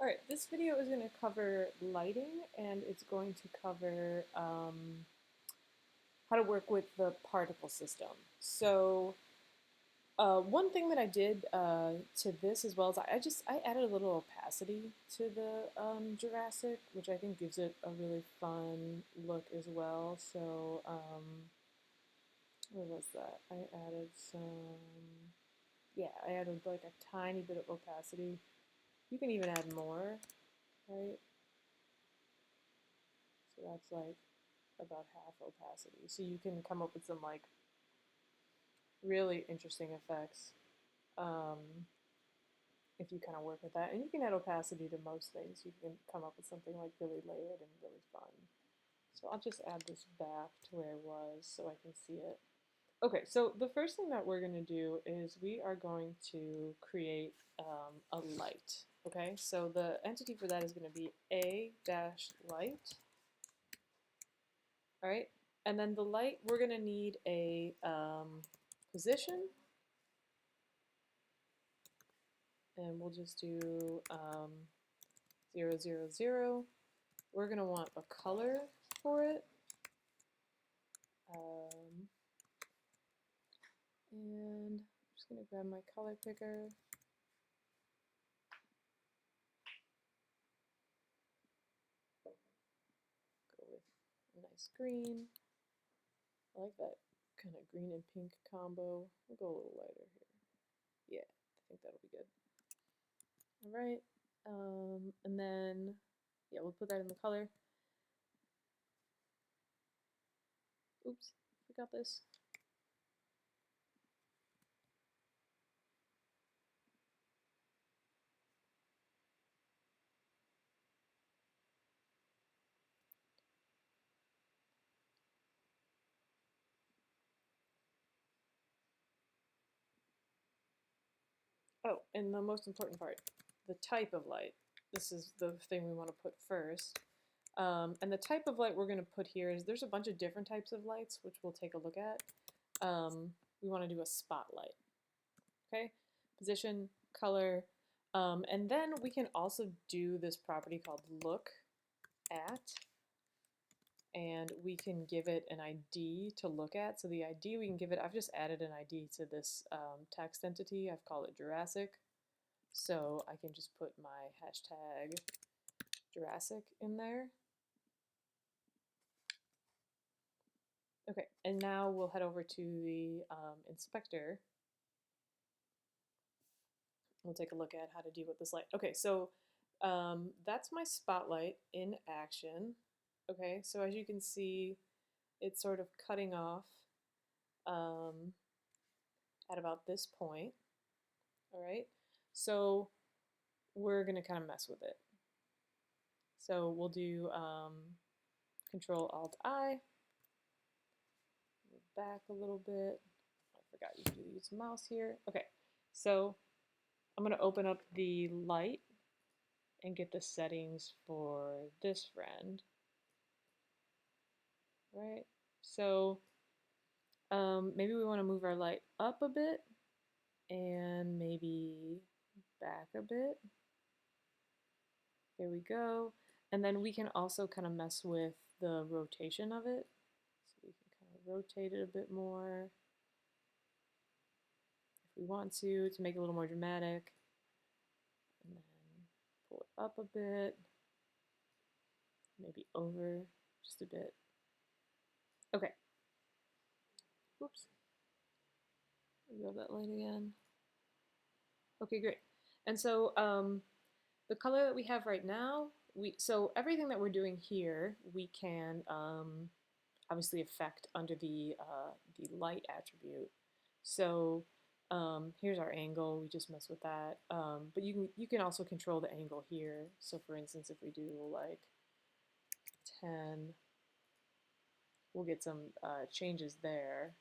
Alright, this video is going to cover lighting, and it's going to cover how to work with the particle system. So one thing that I did to this as well is I added a little opacity to the Jurassic, which I think gives it a really fun look as well. So what was that? I added yeah, I added like a tiny bit of opacity. You can even add more, right? So that's like about half opacity. So you can come up with some like really interesting effects if you kind of work with that. And you can add opacity to most things. You can come up with something like really layered and really fun. So I'll just add this back to where it was so I can see it. Okay, so the first thing that we're going to do is we are going to create a light. Okay, so the entity for that is going to be a-light. All right, and then the light, we're going to need a position, and we'll just do 0, 0, 0. We're going to want a color for it. And I'm just going to grab my color picker. Go with a nice green. I like that kind of green and pink combo. We'll go a little lighter here. Yeah, I think that'll be good. All right. And then, yeah, we'll put that in the color. Oops, forgot this. Oh, and the most important part, the type of light. This is the thing we want to put first. And the type of light we're going to put here is there's a bunch of different types of lights, which we'll take a look at. We want to do a spotlight. Okay, position, color, and then we can also do this property called look at, and we can give it an ID to look at. So the ID we can give it, I've just added an ID to this text entity. I've called it Jurassic. So I can just put my hashtag Jurassic in there. Okay, and now we'll head over to the inspector. We'll take a look at how to deal with this light. Okay, so that's my spotlight in action. Okay, so as you can see, it's sort of cutting off at about this point. All right, so we're gonna kind of mess with it. So we'll do Control-Alt-I, move back a little bit. I forgot you can use mouse here. Okay, so I'm gonna open up the light and get the settings for this friend. Right, so maybe we want to move our light up a bit and maybe back a bit. There we go. And then we can also kind of mess with the rotation of it. So we can kind of rotate it a bit more if we want to make it a little more dramatic. And then pull it up a bit, maybe over just a bit. Okay. Whoops. Grab that light again. Okay, great. And so the color that we have right now, so everything that we're doing here, we can obviously affect under the light attribute. So here's our angle. We just mess with that. But you can also control the angle here. So for instance, if we do like 10, we'll get some changes there.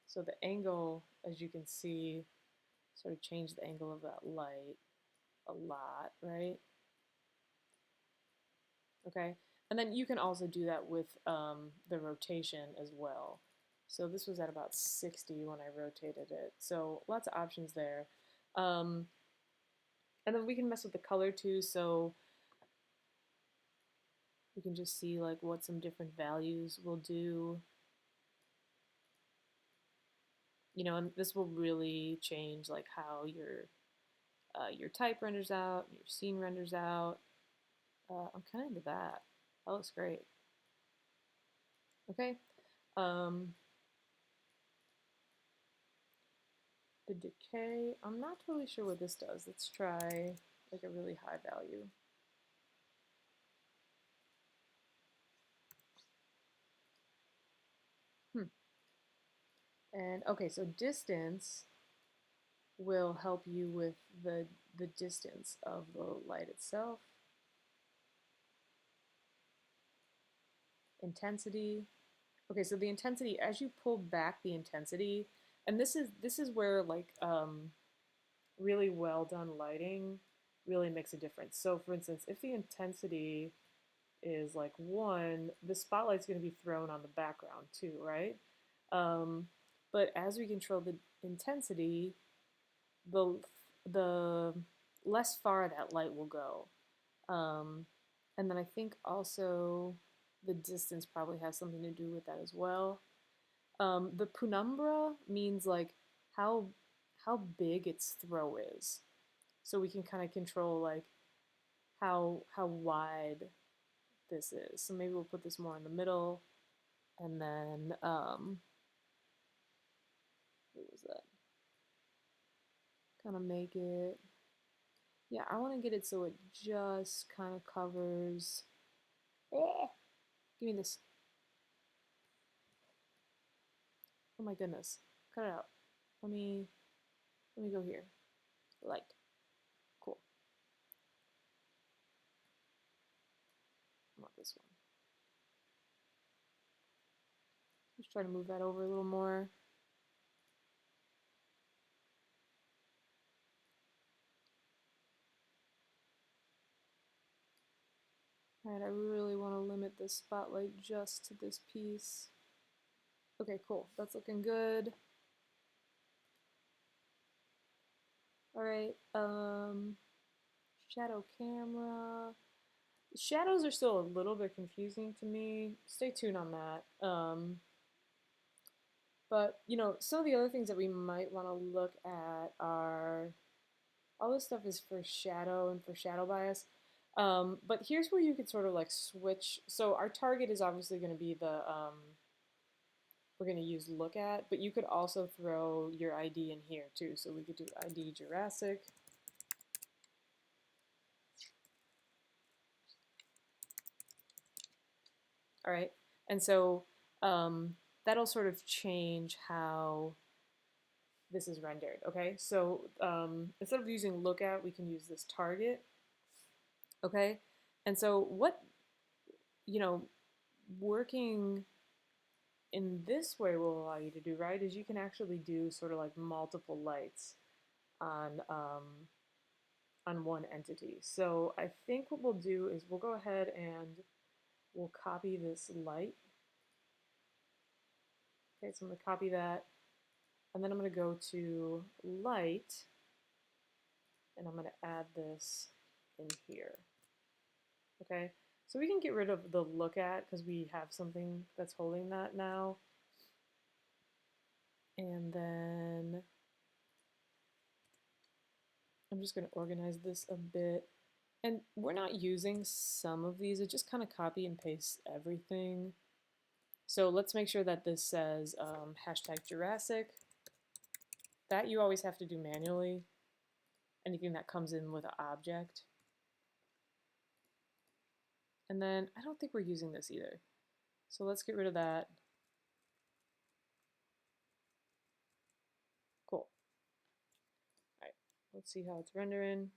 So the angle, as you can see, sort of changed the angle of that light a lot, right? Okay, and then you can also do that with the rotation as well. So this was at about 60 when I rotated it. So lots of options there. And then we can mess with the color too, so we can just see like what some different values will do. You know, and this will really change like how your type renders out, your scene renders out. I'm kind of into that. That looks great. Okay. Um, the decay, I'm not totally sure what this does. Let's try like a really high value. And okay, so distance will help you with the distance of the light itself. Intensity. Okay, so the intensity, as you pull back the intensity, and this is where like really well done lighting really makes a difference. So for instance, if the intensity is like 1, the spotlight's going to be thrown on the background too, right? Um, but as we control the intensity, the the less far that light will go. Um, and then I think also the distance probably has something to do with that as well. The penumbra means like how how big its throw is, so we can kind of control like how wide this is. So maybe we'll put this more in the middle, and then what was that? Kind of make it. Yeah, I want to get it so it just kind of covers. Eh, give me this. Oh my goodness. Cut it out. Let me let me go here. Light. Cool. I want this one. Just try to move that over a little more. Alright, I really want to limit the spotlight just to this piece. Okay, cool. That's looking good. Alright, shadow camera. The shadows are still a little bit confusing to me. Stay tuned on that. But, you know, some of the other things that we might want to look at are all this stuff is for shadow and for shadow bias. But here's where you could sort of like switch. So our target is obviously going to be we're going to use look at, but you could also throw your ID in here too. So we could do ID Jurassic. All right. And so that'll sort of change how this is rendered. Okay. So instead of using look at, we can use this target. Okay. And so what, you know, working in this way will allow you to do, right, is you can actually do sort of like multiple lights on one entity. So I think what we'll do is we'll go ahead and we'll copy this light. Okay, so I'm going to copy that, and then I'm going to go to light, and I'm going to add this in here. Okay, so we can get rid of the look at because we have something that's holding that now. And then I'm just going to organize this a bit. And we're not using some of these, it just kind of copy and paste everything. So let's make sure that this says hashtag Jurassic. That you always have to do manually. Anything that comes in with an object. And then I don't think we're using this either. So let's get rid of that. Cool. All right, let's see how it's rendering.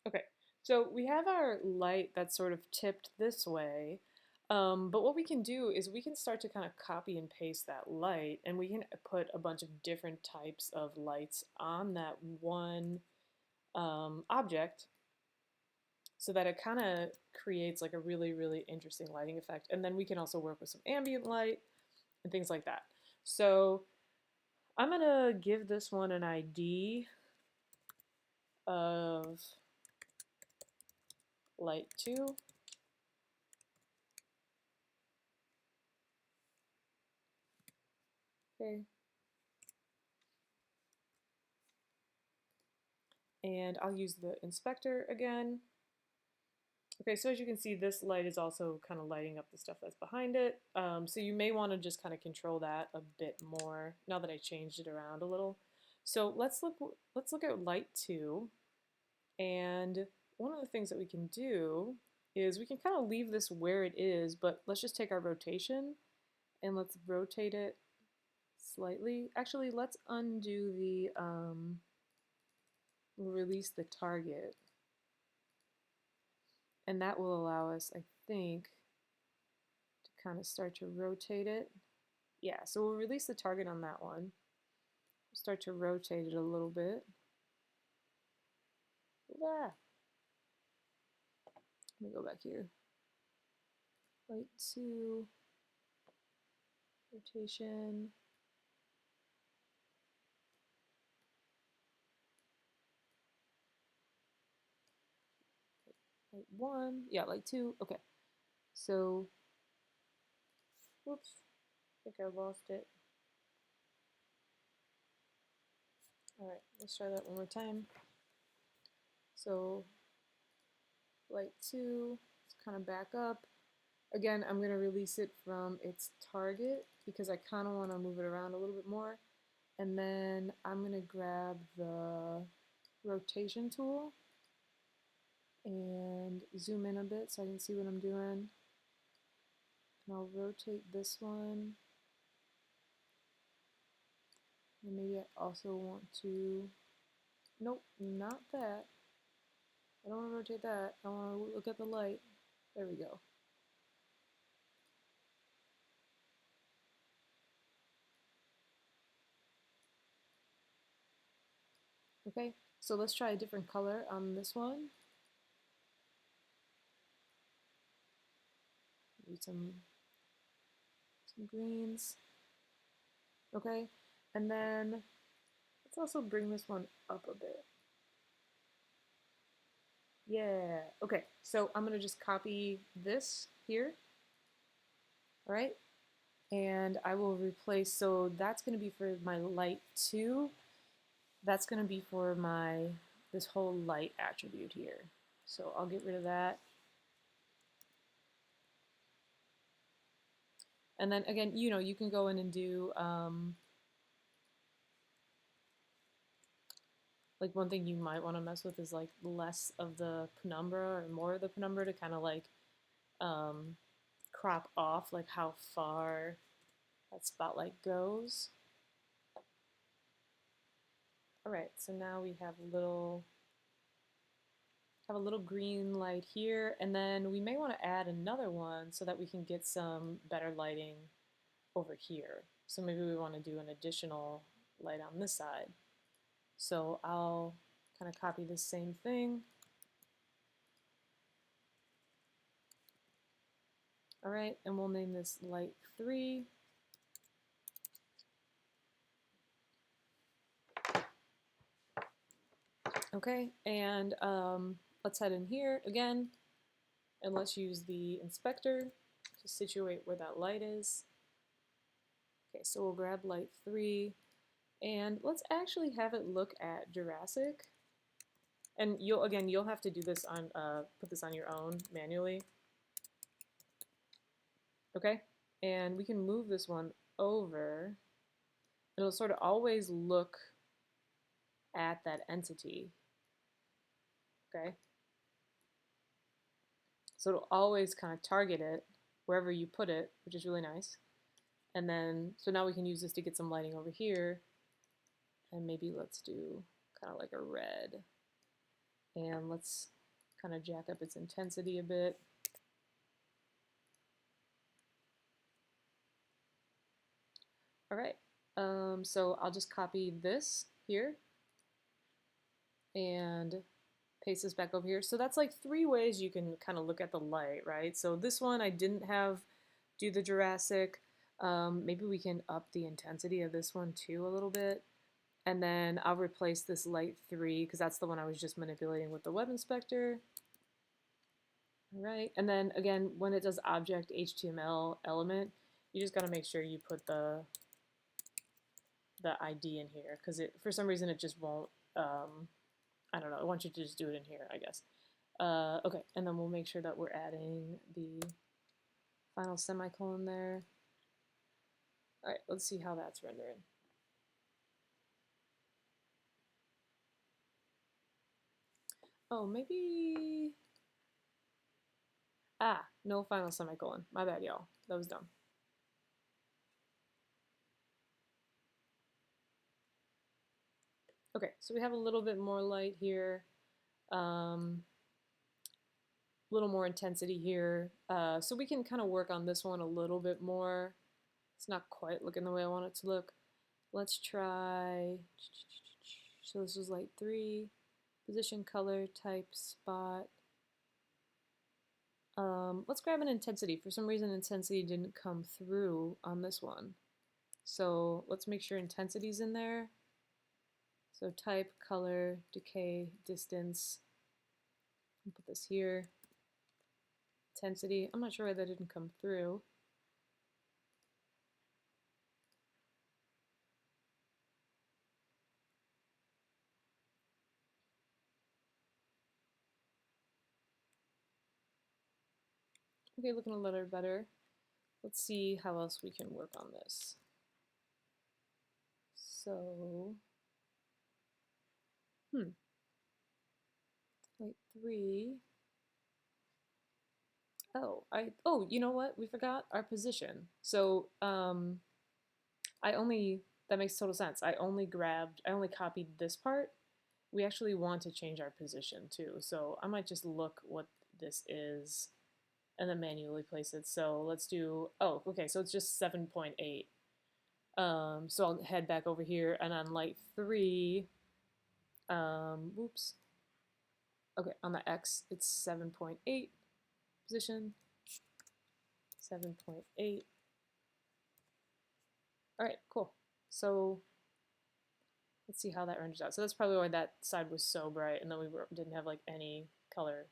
Okay, so we have our light that's sort of tipped this way, but what we can do is we can start to kind of copy and paste that light, and we can put a bunch of different types of lights on that one object so that it kind of creates like a really, really interesting lighting effect. And then we can also work with some ambient light and things like that. So I'm gonna give this one an ID of light 2. Okay. And I'll use the inspector again. Okay, so as you can see, this light is also kind of lighting up the stuff that's behind it. So you may want to just kind of control that a bit more now that I changed it around a little. So let's look at light 2. And one of the things that we can do is we can kind of leave this where it is, but let's just take our rotation and let's rotate it slightly. Actually, let's undo the release the target. And that will allow us, I think, to kind of start to rotate it. Yeah, so we'll release the target on that one. Start to rotate it a little bit. Ah. Let me go back here. Light 2, rotation. Light 1, yeah, light 2, okay. So, whoops, I think I lost it. All right, let's try that one more time. So, light 2, let's kind of back up. Again, I'm going to release it from its target because I kind of want to move it around a little bit more. And then I'm going to grab the rotation tool and zoom in a bit so I can see what I'm doing. And I'll rotate this one. And maybe I also want to, nope, not that. I don't want to rotate that. I want to look at the light. There we go. Okay, so let's try a different color on this one. Maybe some greens. Okay, and then let's also bring this one up a bit. Yeah, okay, so I'm gonna just copy this here. All right, and I will replace, so that's gonna be for my light 2. That's gonna be for my, this whole light attribute here. So I'll get rid of that. And then again, you know, you can go in and do, like one thing you might want to mess with is like less of the penumbra or more of the penumbra to kind of like crop off like how far that spotlight goes. All right, so now we have a little green light here, and then we may want to add another one so that we can get some better lighting over here. So maybe we want to do an additional light on this side. So I'll kind of copy this same thing. All right, and we'll name this light 3. Okay, and let's head in here again, and let's use the inspector to situate where that light is. Okay, so we'll grab light 3, and let's actually have it look at Jurassic. And you'll have to do this on, put this on your own manually. Okay, and we can move this one over. It'll sort of always look at that entity. Okay, so it'll always kind of target it wherever you put it, which is really nice. And then, so now we can use this to get some lighting over here. And maybe let's do kind of like a red. And let's kind of jack up its intensity a bit. All right, so I'll just copy this here and paste this back over here. So that's like 3 ways you can kind of look at the light, right? So this one I didn't have do the Jurassic. Maybe we can up the intensity of this one too a little bit. And then I'll replace this light 3 because that's the one I was just manipulating with the web inspector. All right, and then again, when it does object HTML element, you just got to make sure you put the ID in here because it for some reason it just won't. I don't know. I want you to just do it in here, I guess. Okay, and then we'll make sure that we're adding the final semicolon there. All right, let's see how that's rendering. Oh, maybe... Ah, no final semicolon. My bad, y'all. That was dumb. Okay, so we have a little bit more light here. Little more intensity here. So we can kind of work on this one a little bit more. It's not quite looking the way I want it to look. Let's try, so this is light 3, position, color, type, spot. Let's grab an intensity. For some reason intensity didn't come through on this one. So let's make sure intensity's in there. So type, color, decay, distance. I'll put this here. Intensity. I'm not sure why that didn't come through. Okay, looking a little better. Let's see how else we can work on this. So, light 3. Oh, you know what? We forgot our position. So, that makes total sense. I only copied this part. We actually want to change our position too. So I might just look what this is and then manually place it. So let's do, oh, okay, so it's just 7.8. So I'll head back over here and on light 3, whoops. Okay, on the X, it's 7.8 position, 7.8. All right, cool. So let's see how that renders out. So that's probably why that side was so bright and then didn't have like any color.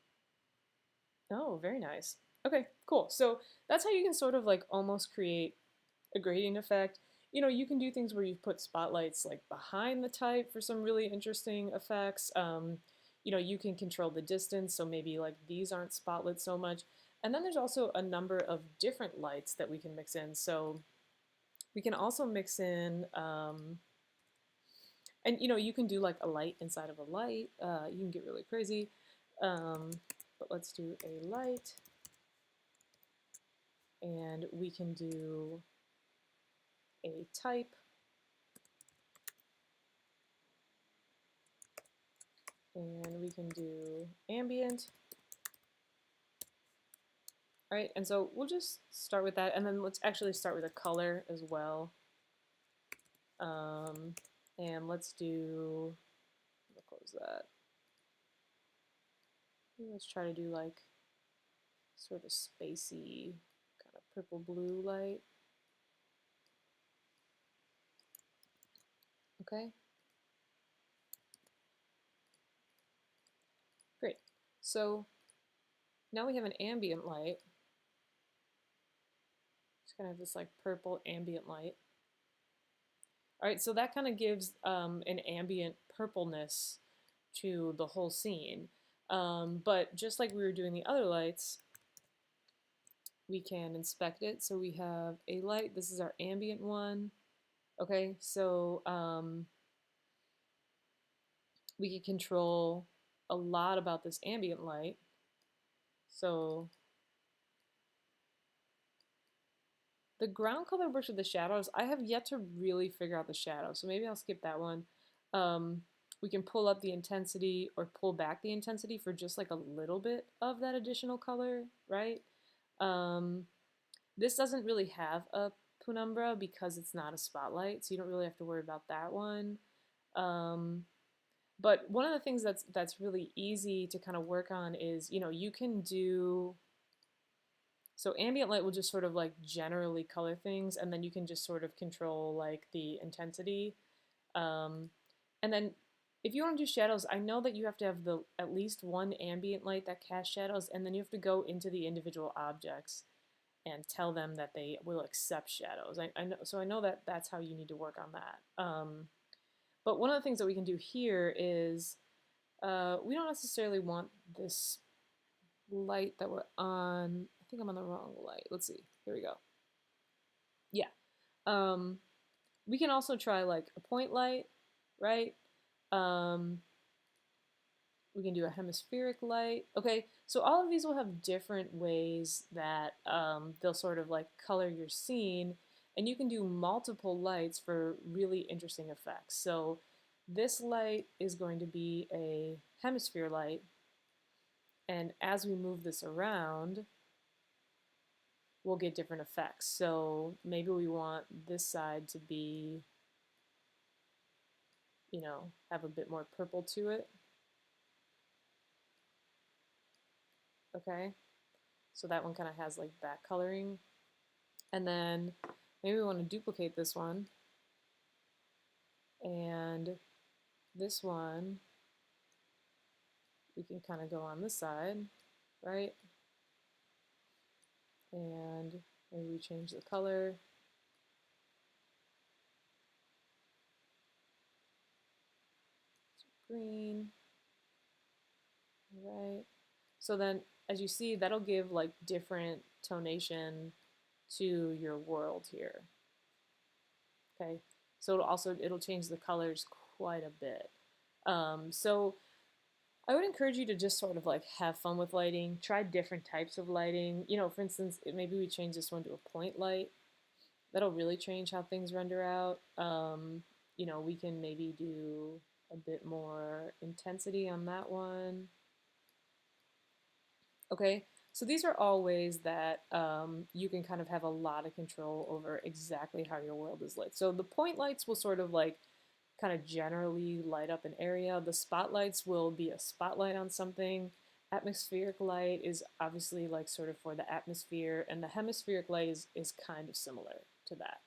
Oh, very nice. Okay, cool. So that's how you can sort of like almost create a gradient effect. You know, you can do things where you put spotlights like behind the type for some really interesting effects. You know, you can control the distance, so maybe like these aren't spotlit so much. And then there's also a number of different lights that we can mix in. So we can also mix in, and you know, you can do like a light inside of a light. You can get really crazy. But let's do a light. And we can do a type. And we can do ambient. All right, and so we'll just start with that, and then let's actually start with a color as well. And let's do, we'll close that. Let's try to do like sort of spacey, kind of purple blue light. Okay. Great. So now we have an ambient light. Just gonna have this like purple ambient light. All right, so that kind of gives an ambient purpleness to the whole scene. But just like we were doing the other lights, we can inspect it. So we have a light. This is our ambient one. Okay, so we can control a lot about this ambient light. So the ground color works with the shadows. I have yet to really figure out the shadow, so maybe I'll skip that one. We can pull up the intensity or pull back the intensity for just like a little bit of that additional color, right? This doesn't really have a penumbra because it's not a spotlight, so you don't really have to worry about that one. But one of the things that's really easy to kind of work on is, you know, you can do So ambient light will just sort of like generally color things, and then you can just sort of control like the intensity. Um, and then if you want to do shadows, I know that you have to have the at least one ambient light that casts shadows, and then you have to go into the individual objects and tell them that they will accept shadows. I know, so I know that that's how you need to work on that. But one of the things that we can do here is we don't necessarily want this light that we're on. I think I'm on the wrong light. Let's see. Here we go. Yeah. Um, we can also try like a point light, right? Um, we can do a hemispheric light. Okay, so all of these will have different ways that they'll sort of like color your scene, and you can do multiple lights for really interesting effects. So this light is going to be a hemisphere light, and as we move this around, we'll get different effects. So maybe we want this side to be, you know, have a bit more purple to it. Okay, so that one kind of has like that coloring. And then maybe we want to duplicate this one. And this one, we can kind of go on this side, right? And maybe we change the color. Green, right? So then, as you see, that'll give like different tonation to your world here. Okay, so it'll change the colors quite a bit. So I would encourage you to just sort of like have fun with lighting. Try different types of lighting. You know, for instance, maybe we change this one to a point light. That'll really change how things render out. You know, we can maybe do a bit more intensity on that one. Okay, so these are all ways that you can kind of have a lot of control over exactly how your world is lit. So the point lights will sort of like kind of generally light up an area. The spotlights will be a spotlight on something. Atmospheric light is obviously like sort of for the atmosphere, and the hemispheric light is kind of similar to that.